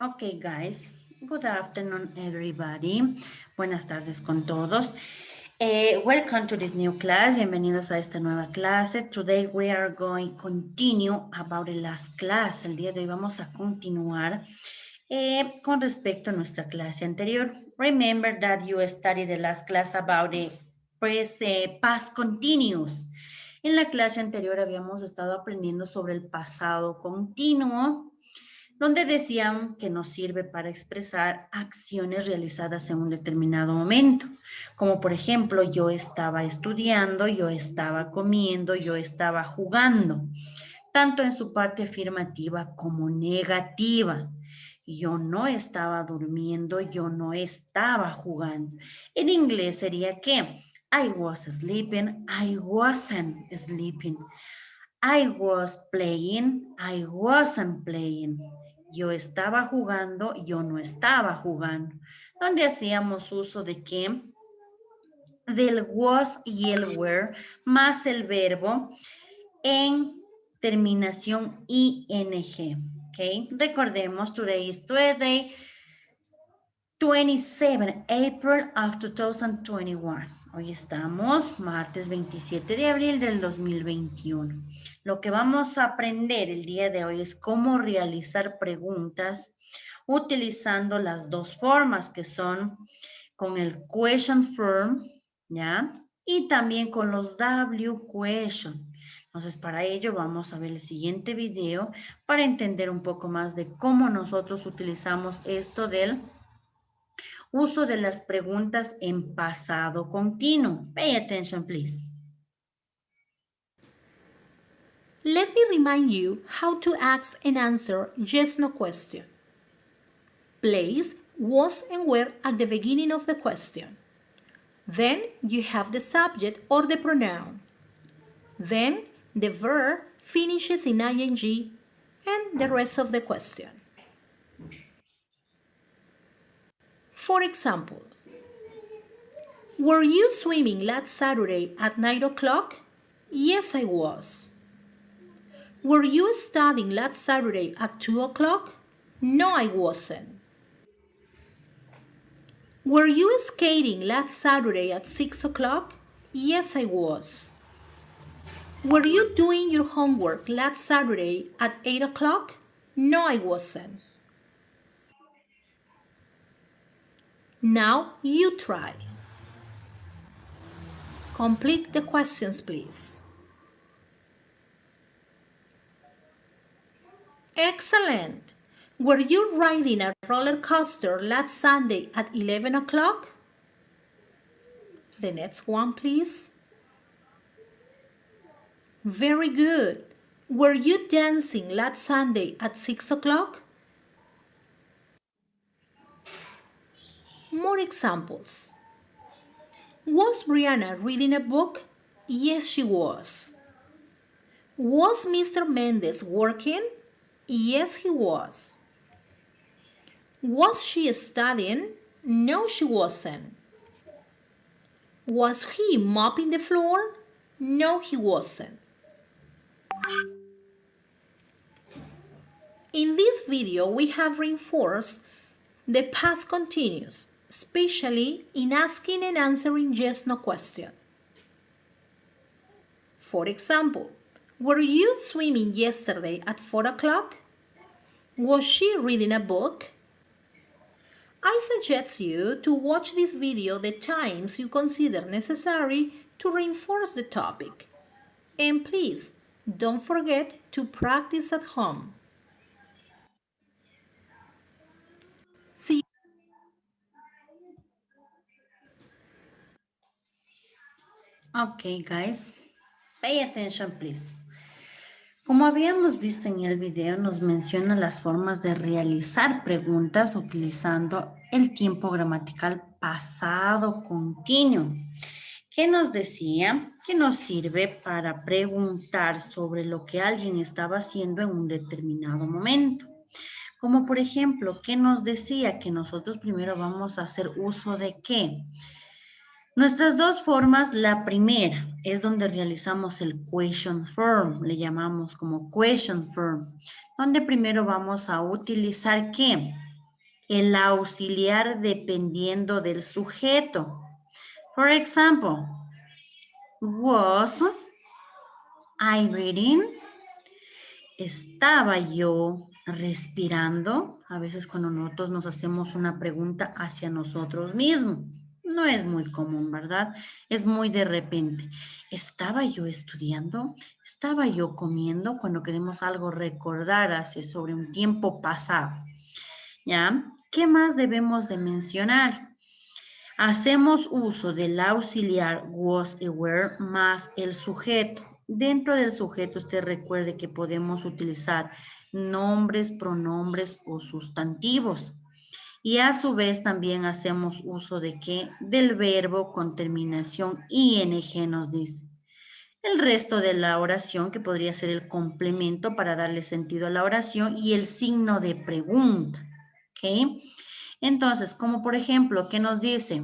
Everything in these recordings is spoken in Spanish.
Okay, guys. Good afternoon, everybody. Buenas tardes con todos. Welcome to this new class. Bienvenidos a esta nueva clase. Today we are going to continue about the last class. El día de hoy vamos a continuar con respecto a nuestra clase anterior. Remember that you studied the last class about the past continuous. En la clase anterior habíamos estado aprendiendo sobre el pasado continuo, donde decían que nos sirve para expresar acciones realizadas en un determinado momento, como por ejemplo, yo estaba estudiando, yo estaba comiendo, yo estaba jugando, tanto en su parte afirmativa como negativa. Yo no estaba durmiendo, yo no estaba jugando. En inglés sería que I was sleeping, I wasn't sleeping. I was playing, I wasn't playing. Yo estaba jugando, yo no estaba jugando. Donde hacíamos uso de qué? Del was y el were, más el verbo en terminación ing. ¿Ok? Recordemos, today is Tuesday, 27 April of 2021. Hoy estamos martes 27 de abril del 2021. Lo que vamos a aprender el día de hoy es cómo realizar preguntas utilizando las dos formas que son con el question form, ¿ya? Y también con los W question. Entonces, para ello vamos a ver el siguiente video para entender un poco más de cómo nosotros utilizamos esto del uso de las preguntas en pasado continuo. Pay attention, please. Let me remind you how to ask and answer yes/no question. Place was and were at the beginning of the question. Then you have the subject or the pronoun. Then the verb finishes in ing and the rest of the question. For example, were you swimming last Saturday at 9 o'clock? Yes, I was. Were you studying last Saturday at 2 o'clock? No, I wasn't. Were you skating last Saturday at 6 o'clock? Yes, I was. Were you doing your homework last Saturday at 8 o'clock? No, I wasn't. Now you try. Complete the questions, please. Excellent! Were you riding a roller coaster last Sunday at 11 o'clock? The next one, please. Very good. Were you dancing last Sunday at 6 o'clock? More examples. Was Brianna reading a book? Yes, she was. Was Mr. Mendez working? Yes, he was. Was she studying? No, she wasn't. Was he mopping the floor? No, he wasn't. In this video, we have reinforced the past continuous, especially in asking and answering yes/no question. For example, were you swimming yesterday at 4 o'clock? Was she reading a book? I suggest you to watch this video the times you consider necessary to reinforce the topic. And please, don't forget to practice at home. See Okay, guys. Pay attention, please. Como habíamos visto en el video, nos menciona las formas de realizar preguntas utilizando el tiempo gramatical pasado continuo. ¿Qué nos decía? Que nos sirve para preguntar sobre lo que alguien estaba haciendo en un determinado momento. Como por ejemplo, ¿qué nos decía? Que nosotros primero vamos a hacer uso de ¿qué? Nuestras dos formas, la primera es donde realizamos el question form, le llamamos como question form, donde primero vamos a utilizar ¿qué? el auxiliar dependiendo del sujeto. For example, was I breathing? ¿Estaba yo respirando? A veces cuando nosotros nos hacemos una pregunta hacia nosotros mismos. No es muy común, ¿verdad? Es muy de repente. ¿Estaba yo estudiando? ¿Estaba yo comiendo? Cuando queremos algo recordar hacia sobre un tiempo pasado. ¿Ya? ¿Qué más debemos de mencionar? Hacemos uso del auxiliar was y were más el sujeto. Dentro del sujeto usted recuerde que podemos utilizar nombres, pronombres o sustantivos. Y a su vez también hacemos uso de ¿qué? Del verbo con terminación ing nos dice. El resto de la oración que podría ser el complemento para darle sentido a la oración y el signo de pregunta. ¿Ok? Entonces, como por ejemplo, ¿qué nos dice?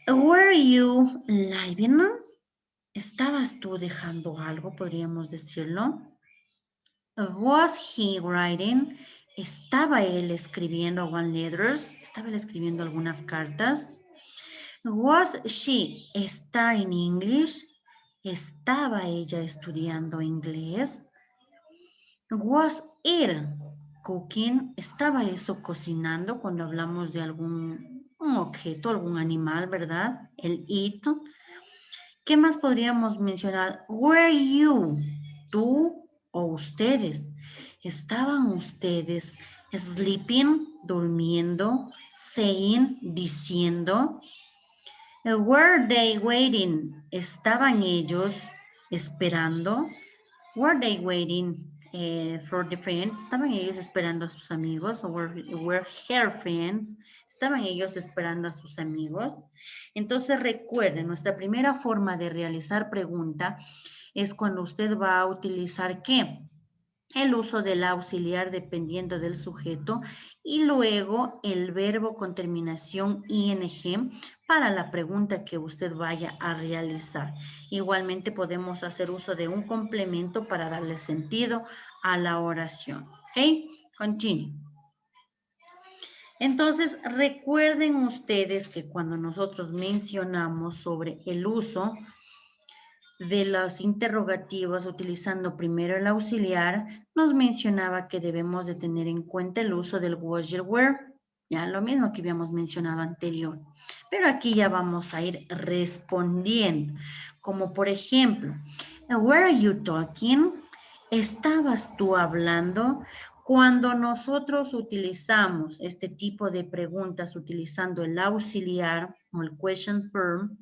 Were you leaving? ¿Estabas tú dejando algo? Podríamos decirlo. Was he writing? ¿Estaba él escribiendo one letters? ¿Estaba él escribiendo algunas cartas? Was she studying English? ¿Estaba ella estudiando inglés? Was it cooking? ¿Estaba eso cocinando cuando hablamos de algún un objeto, algún animal, ¿verdad? El it. ¿Qué más podríamos mencionar? Were you? ¿Tú o ustedes? ¿Estaban ustedes sleeping, durmiendo, saying, diciendo? Were they waiting? ¿Estaban ellos esperando? Were they waiting for the friends? ¿Estaban ellos esperando a sus amigos? Were her friends? ¿Estaban ellos esperando a sus amigos? Entonces recuerden, nuestra primera forma de realizar pregunta es cuando usted va a utilizar ¿qué? El uso del auxiliar dependiendo del sujeto y luego el verbo con terminación ing para la pregunta que usted vaya a realizar. Igualmente podemos hacer uso de un complemento para darle sentido a la oración. ¿Ok? Continue. Entonces, recuerden ustedes que cuando nosotros mencionamos sobre el uso de los interrogativos utilizando primero el auxiliar, nos mencionaba que debemos de tener en cuenta el uso del was y el were, ya lo mismo que habíamos mencionado anterior. Pero aquí ya vamos a ir respondiendo, como por ejemplo, were you talking? ¿Estabas tú hablando? Cuando nosotros utilizamos este tipo de preguntas utilizando el auxiliar o el question form,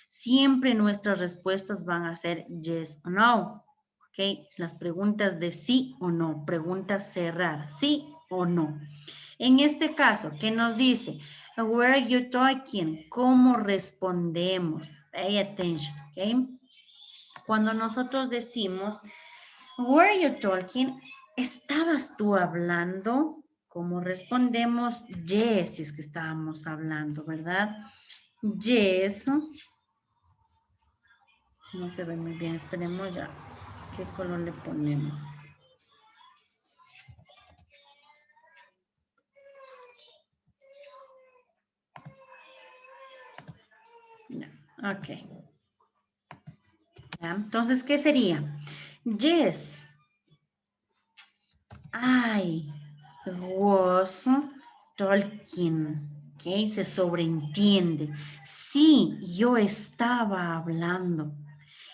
siempre nuestras respuestas van a ser yes o no. ¿Ok? Las preguntas de sí o no, preguntas cerradas, sí o no. En este caso, ¿qué nos dice? Where are you talking? ¿Cómo respondemos? Pay attention, ¿ok? Cuando nosotros decimos, were you talking? ¿Estabas tú hablando? ¿Cómo respondemos? Yes, si es que estábamos hablando, ¿verdad? Yes. No se ve muy bien, esperemos ya. ¿Qué color le ponemos? No. Ok. ¿Ya? Entonces, ¿qué sería? Yes, I was talking. ¿Ok? Se sobreentiende. Sí, yo estaba hablando.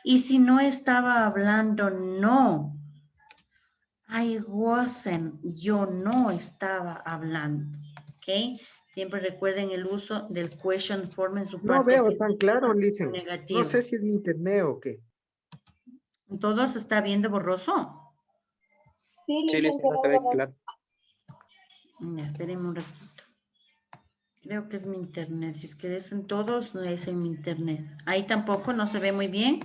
Y si no estaba hablando, no. I wasn't. Yo no estaba hablando. ¿Ok? Siempre recuerden el uso del question form en su No parte veo tan claro, afirmativa o listen. No negativa. sé si es mi internet o qué. ¿Todo se está viendo borroso? Sí, Sí, licenciada, se ve claro. Ya, espérenme un ratito. Creo que es mi internet. Si es que es en todos, no es en mi internet. Ahí tampoco, no se ve muy bien.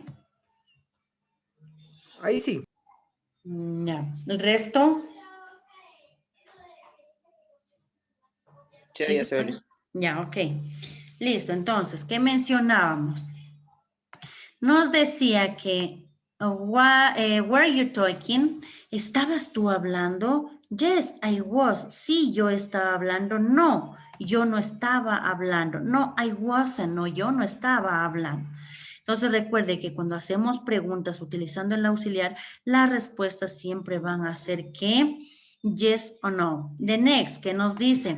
Ahí sí. Ya. ¿El resto? Sí, Sí ya se se ve puede. listo. Ya, ok. Listo, entonces, ¿qué mencionábamos? Nos decía que Were you talking? ¿Estabas tú hablando? Yes, I was. Sí, yo estaba hablando. No, yo no estaba hablando. No, I wasn't. No, yo no estaba hablando. Entonces recuerde que cuando hacemos preguntas utilizando el auxiliar, las respuestas siempre van a ser que yes o no. The next, ¿qué nos dice?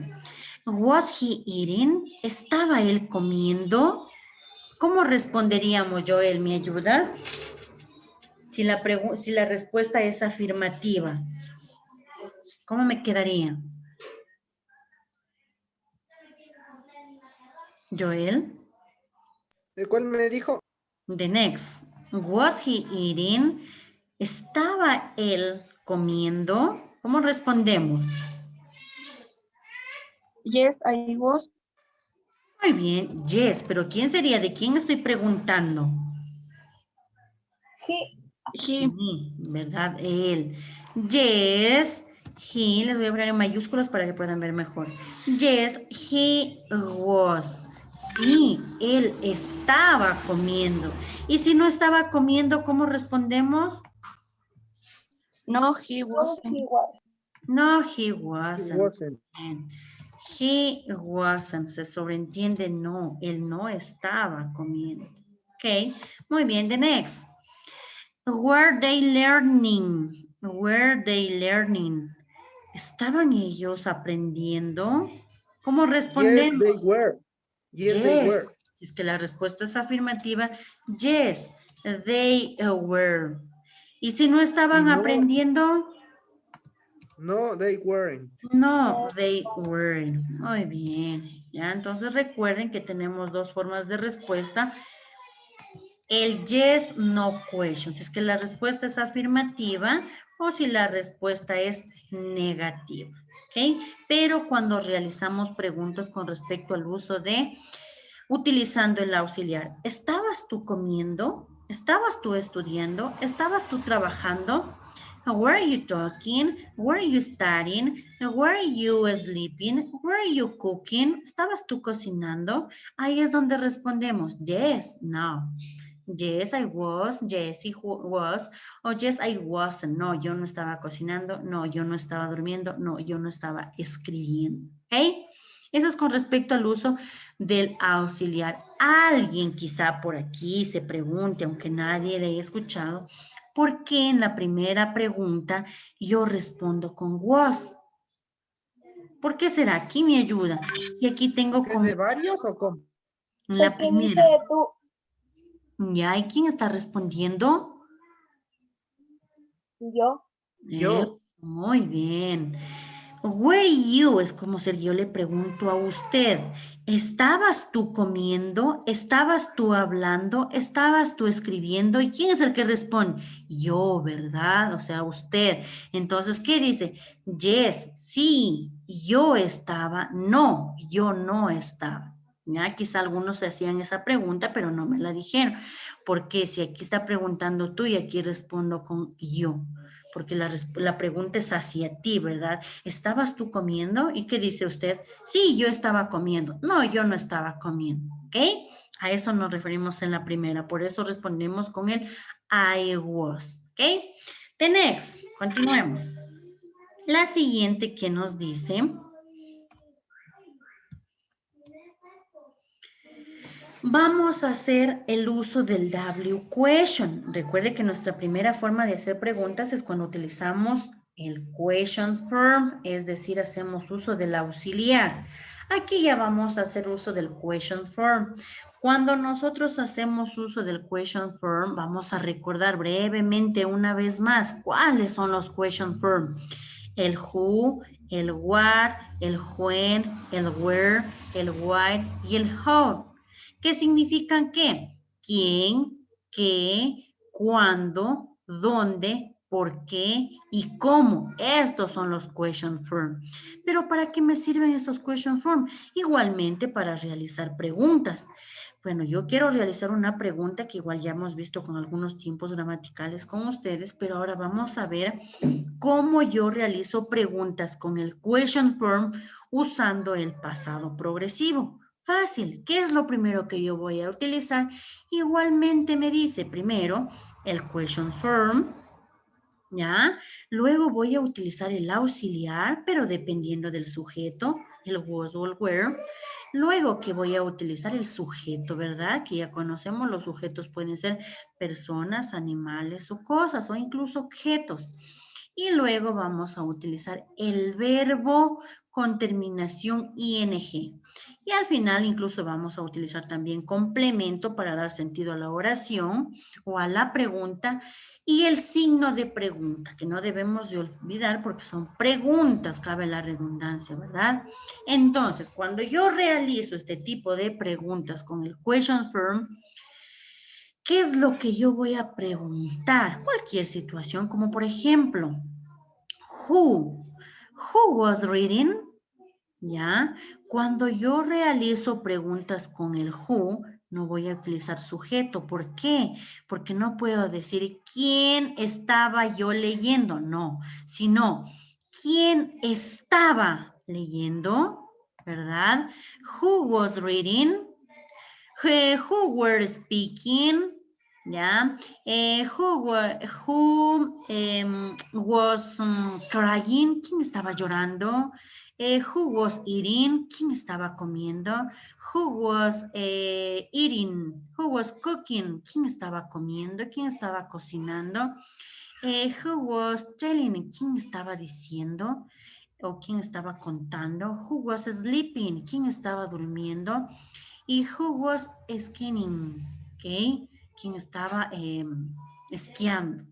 Was he eating? ¿Estaba él comiendo? ¿Cómo responderíamos, Joel? ¿Me ayudas? Si la respuesta es afirmativa, ¿cómo me quedaría? Joel, ¿Cuál me dijo? the next. Was he eating? ¿Estaba él comiendo? ¿Cómo respondemos? Yes, I was. Muy bien, yes, pero ¿quién sería? ¿De quién estoy preguntando? He. He, ¿verdad? Él. Yes, he, les voy a poner en mayúsculas para que puedan ver mejor. Yes, he was. Sí, él estaba comiendo. Y si no estaba comiendo, ¿cómo respondemos? No, he wasn't. No, he He wasn't. wasn't. Bien. He wasn't. Se sobreentiende no. Él no estaba comiendo. Ok. Muy bien. The next. Were they learning? Were they learning? ¿Estaban ellos aprendiendo? ¿Cómo Yes, respondemos? they were. Yes, they were. Si es que la respuesta es afirmativa, yes, they were. ¿Y si no estaban Y no. aprendiendo? No, they weren't. No, they weren't. Muy bien. Ya, entonces recuerden que tenemos dos formas de respuesta. El yes, no question. Si es que la respuesta es afirmativa o si la respuesta es negativa. ¿Ok? Pero cuando realizamos preguntas con respecto al uso de utilizando el auxiliar, ¿estabas tú comiendo? ¿Estabas tú estudiando? ¿Estabas tú trabajando? Were you talking? Were you studying? Were you sleeping? Were you cooking? ¿Estabas tú cocinando? Ahí es donde respondemos yes, no. Yes, I was. Yes, he was. O yes, I wasn't. No, yo no estaba cocinando. No, yo no estaba durmiendo. No, yo no estaba escribiendo. ¿Ok? Eso es con respecto al uso del auxiliar. Alguien quizá por aquí se pregunte, aunque nadie le haya escuchado, ¿por qué en la primera pregunta yo respondo con was? ¿Por qué será? Aquí me ayuda. Si aquí tengo ¿Es de varios o cómo? la primera. ¿Ya? ¿Y quién está respondiendo? Yo. Yo. Muy bien. Were you es como si yo le pregunto a usted, ¿estabas tú comiendo? ¿Estabas tú hablando? ¿Estabas tú escribiendo? ¿Y quién es el que responde? Yo, ¿verdad? O sea, usted. Entonces, ¿qué dice? Yes, sí, yo estaba. No, yo no estaba. ¿Ya? Quizá algunos se hacían esa pregunta, pero no me la dijeron. Porque si aquí está preguntando tú y aquí respondo con yo. Porque la pregunta es hacia ti, ¿verdad? ¿Estabas tú comiendo? ¿Y qué dice usted? Sí, yo estaba comiendo. No, yo no estaba comiendo, ¿ok? A eso nos referimos en la primera. Por eso respondemos con el I was, ¿ok? The next, continuemos. La siguiente que nos dice... Vamos a hacer el uso del W question. Recuerde que nuestra primera forma de hacer preguntas es cuando utilizamos el question form, es decir, hacemos uso del auxiliar. Aquí ya vamos a hacer uso del question form. Cuando nosotros hacemos uso del question form, vamos a recordar brevemente una vez más cuáles son los question form. El who, el what, el when, el where, el why y el how. ¿Qué significan qué? ¿Quién? ¿Qué? ¿Cuándo? ¿Dónde? ¿Por qué? ¿Y cómo? Estos son los question form. ¿Pero para qué me sirven estos question form? Igualmente para realizar preguntas. Bueno, yo quiero realizar una pregunta que igual ya hemos visto con algunos tiempos gramaticales con ustedes, pero ahora vamos a ver cómo yo realizo preguntas con el question form usando el pasado progresivo. Fácil. ¿Qué es lo primero que yo voy a utilizar? Igualmente me dice primero el question form, ¿ya? Luego voy a utilizar el auxiliar, pero dependiendo del sujeto, el was o el were. Luego que voy a utilizar el sujeto, ¿verdad? Que ya conocemos, los sujetos pueden ser personas, animales o cosas, o incluso objetos. Y luego vamos a utilizar el verbo con terminación ing. Y al final incluso vamos a utilizar también complemento para dar sentido a la oración o a la pregunta y el signo de pregunta, que no debemos de olvidar porque son preguntas, cabe la redundancia, ¿verdad? Entonces, cuando yo realizo este tipo de preguntas con el question form, ¿qué es lo que yo voy a preguntar? Cualquier situación, como por ejemplo, who was reading? ¿Ya? Cuando yo realizo preguntas con el who, no voy a utilizar sujeto. ¿Por qué? Porque no puedo decir quién estaba yo leyendo, no, sino quién estaba leyendo, ¿verdad? Who was reading? Who were speaking? ¿Ya? Who was crying? ¿Quién estaba llorando? Who was eating? ¿Quién estaba comiendo? Who was eating? Who was cooking? ¿Quién estaba comiendo? ¿Quién estaba cocinando? Who was telling? ¿Quién estaba diciendo? ¿O quién estaba contando? Who was sleeping? ¿Quién estaba durmiendo? Y who was skiing? ¿Ok? ¿Quién estaba esquiando?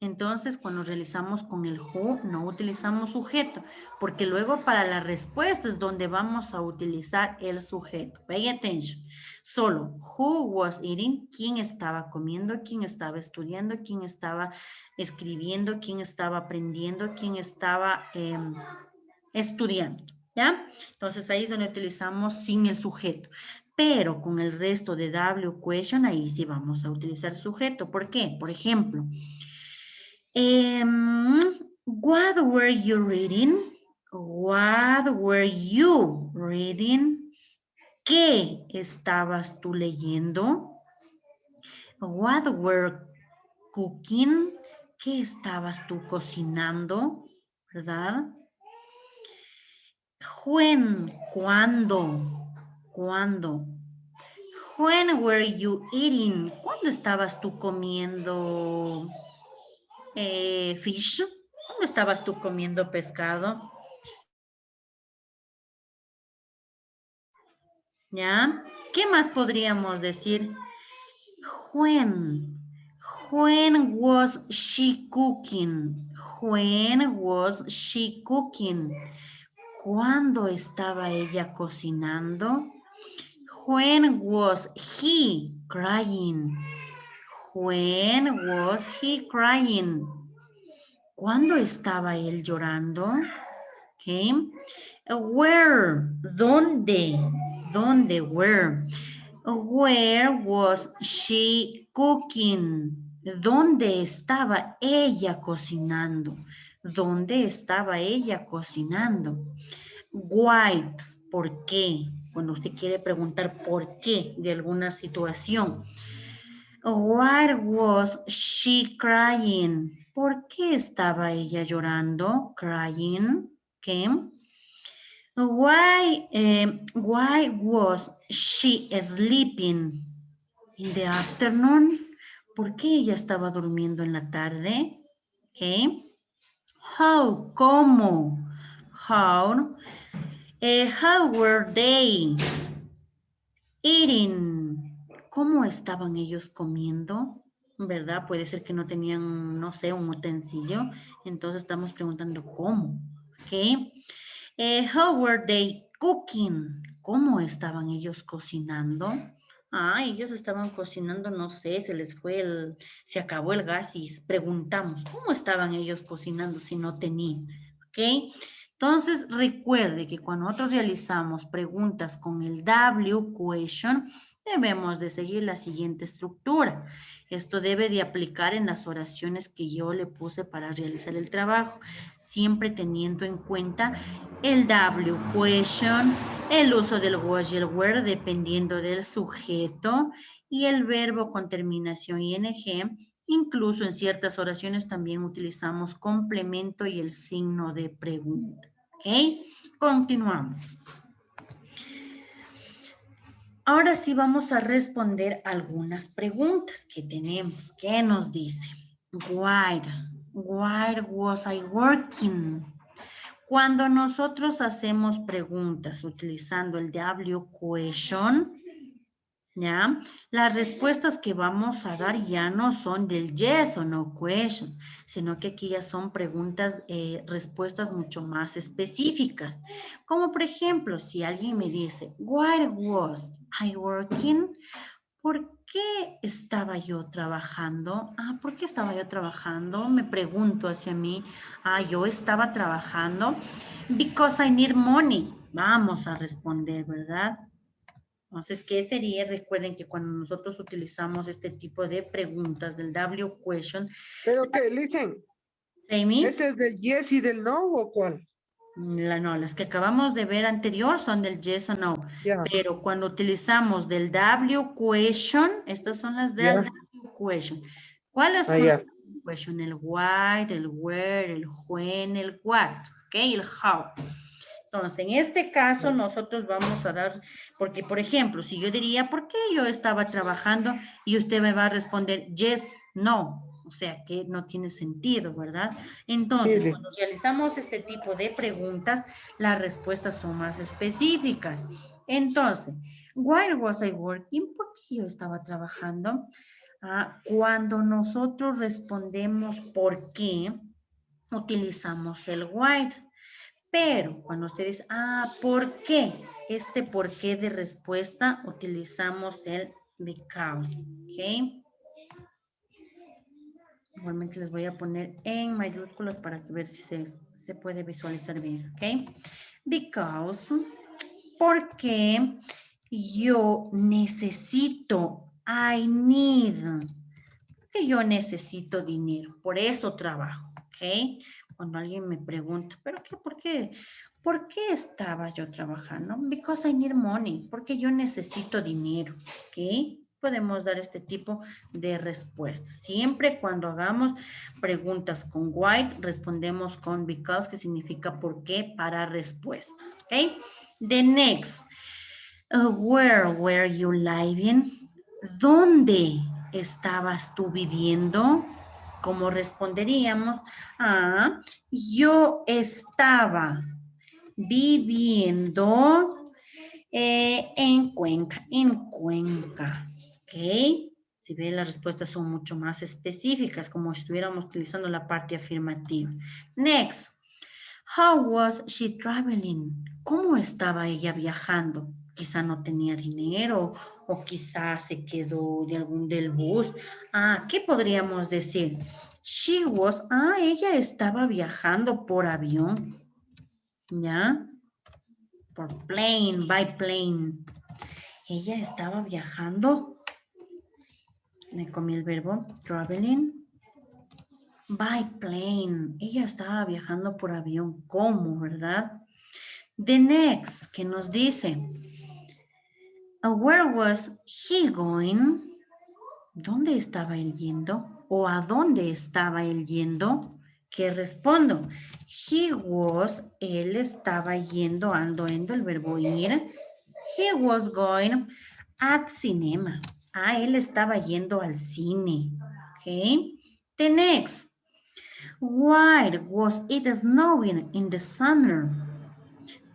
Entonces, cuando realizamos con el who, no utilizamos sujeto, porque luego para la respuesta es donde vamos a utilizar el sujeto. Pay attention. Solo, who was eating, quién estaba comiendo, quién estaba estudiando, quién estaba escribiendo, quién estaba aprendiendo, quién estaba estudiando, ¿ya? Entonces, ahí es donde utilizamos sin el sujeto. Pero con el resto de W question, ahí sí vamos a utilizar sujeto. ¿Por qué? Por ejemplo, what were you reading? What were you reading? ¿Qué estabas tú leyendo? What were cooking? ¿Qué estabas tú cocinando? ¿Verdad? When, ¿cuándo? ¿Cuándo? When were you eating? ¿Cuándo estabas tú comiendo fish? ¿Cuándo estabas tú comiendo pescado? ¿Ya? ¿Qué más podríamos decir? When. When was she cooking? When was she cooking? ¿Cuándo estaba ella cocinando? When was he crying? When was he crying? ¿Cuándo estaba él llorando? Okay. Where? ¿Dónde? ¿Dónde? Where? Where was she cooking? ¿Dónde estaba ella cocinando? ¿Dónde estaba ella cocinando? Why, ¿por qué? Cuando usted quiere preguntar por qué de alguna situación. Why was she crying? ¿Por qué estaba ella llorando? Crying. ¿Qué? Why was she sleeping in the afternoon? ¿Por qué ella estaba durmiendo en la tarde? ¿Qué? How, ¿cómo? How were they eating? ¿Cómo estaban ellos comiendo? ¿Verdad? Puede ser que no tenían, no sé, un utensilio. Entonces estamos preguntando cómo. ¿Ok? How were they cooking? ¿Cómo estaban ellos cocinando? Ah, ellos estaban cocinando, no sé, se acabó el gas y preguntamos, ¿cómo estaban ellos cocinando si no tenían? ¿Ok? Entonces, recuerde que cuando nosotros realizamos preguntas con el W question, debemos de seguir la siguiente estructura. Esto debe de aplicar en las oraciones que yo le puse para realizar el trabajo, siempre teniendo en cuenta el W question, el uso del was y el were dependiendo del sujeto y el verbo con terminación ing Incluso en ciertas oraciones también utilizamos complemento y el signo de pregunta. ¿Ok? Continuamos. Ahora sí vamos a responder algunas preguntas que tenemos. ¿Qué nos dice? Why was I working? Cuando nosotros hacemos preguntas utilizando el W question, ¿ya? Las respuestas que vamos a dar ya no son del yes o no question, sino que aquí ya son preguntas, respuestas mucho más específicas. Como por ejemplo, si alguien me dice, why was I working? ¿Por qué estaba yo trabajando? ¿Por qué estaba yo trabajando? Me pregunto hacia mí. Yo estaba trabajando because I need money. Vamos a responder, ¿verdad? Entonces, ¿qué sería? Recuerden que cuando nosotros utilizamos este tipo de preguntas del W question, Pero que, listen, Amy, ¿este es del yes y del no o cuál? no, las que acabamos de ver anterior son del yes o no, Ya, pero cuando utilizamos del W question, estas son las del ya, W question. ¿Cuáles son ya. las W question? El why, el where, el when, el what, ¿ok? El how. Entonces, en este caso, nosotros vamos a dar, porque, por ejemplo, si yo diría, ¿por qué yo estaba trabajando? Y usted me va a responder, yes, no. O sea, que no tiene sentido, ¿verdad? Entonces, Mire, cuando realizamos este tipo de preguntas, las respuestas son más específicas. Entonces, why was I working? ¿Por qué yo estaba trabajando? Cuando nosotros respondemos por qué, utilizamos el why. Pero cuando usted dice, ¿por qué? Este por qué de respuesta utilizamos el because, ¿ok? Igualmente les voy a poner en mayúsculas para ver si se puede visualizar bien, ¿ok? Because, porque yo necesito, I need, que yo necesito dinero, por eso trabajo, ¿ok? Cuando alguien me pregunta, ¿pero qué? ¿Por qué? ¿Por qué estaba yo trabajando? Because I need money, porque yo necesito dinero, ¿ok? Podemos dar este tipo de respuestas. Siempre cuando hagamos preguntas con why, respondemos con because, que significa por qué para respuesta, ¿ok? The next, where were you living? ¿Dónde estabas tú viviendo? ¿Cómo responderíamos? Yo estaba viviendo en Cuenca, ¿ok? Si ven, las respuestas son mucho más específicas, como si estuviéramos utilizando la parte afirmativa. Next, how was she traveling? ¿Cómo estaba ella viajando? Quizá no tenía dinero o quizá se quedó del bus. ¿Qué podríamos decir? She was, ella estaba viajando por avión, ¿ya? Por plane, by plane. Ella estaba viajando, me comí el verbo, traveling, by plane. Ella estaba viajando por avión. ¿Cómo, verdad? The next, que nos dice, where was he going? ¿Dónde estaba él yendo? ¿O a dónde estaba él yendo? ¿Qué respondo? He was, él estaba yendo, ando, el verbo ir. He was going at cinema. Él estaba yendo al cine. Okay. The next. Why was it snowing in the summer?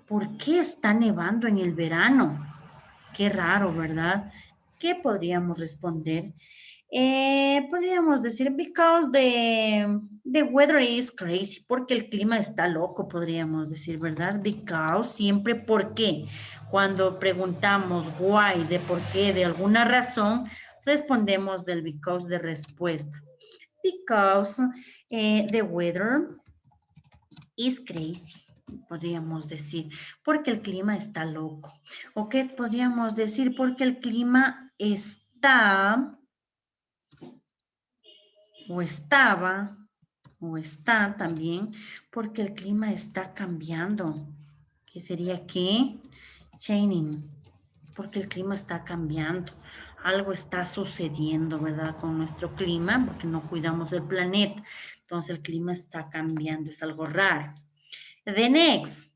¿Por qué está nevando en el verano? Qué raro, ¿verdad? ¿Qué podríamos responder? Podríamos decir, because the weather is crazy, porque el clima está loco, podríamos decir, ¿verdad? Because, siempre ¿por qué? Cuando preguntamos why, de por qué, de alguna razón, respondemos del because de respuesta. Because the weather is crazy, podríamos decir, porque el clima está loco. ¿O qué podríamos decir? Porque el clima está, o estaba, o está también, porque el clima está cambiando. ¿Qué sería qué? Changing, porque el clima está cambiando. algo está sucediendo, ¿verdad? Con nuestro clima, porque no cuidamos del planeta. Entonces el clima está cambiando, es algo raro. The next.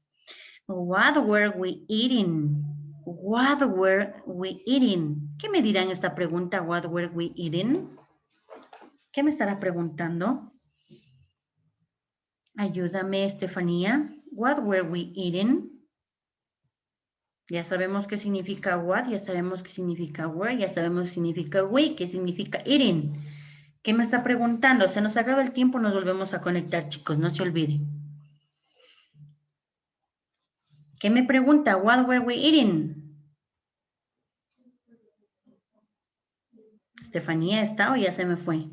What were we eating? What were we eating? ¿Qué me dirán esta pregunta? What were we eating? ¿Qué me estará preguntando? Ayúdame, Estefanía. What were we eating? Ya sabemos qué significa what, ya sabemos qué significa where, ya sabemos qué significa we, qué significa eating. ¿Qué me está preguntando? Se nos acaba el tiempo, nos volvemos a conectar, chicos, no se olviden. ¿Qué me pregunta? What were we eating? Estefanía, ¿está o ya se me fue?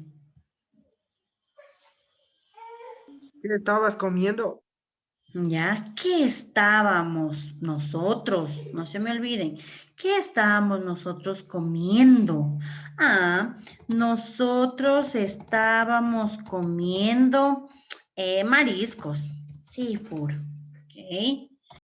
¿Qué estabas comiendo? ¿Ya? ¿Qué estábamos nosotros? No se me olviden. ¿Qué estábamos nosotros comiendo? Ah, nosotros estábamos comiendo mariscos. Seafood. Ok.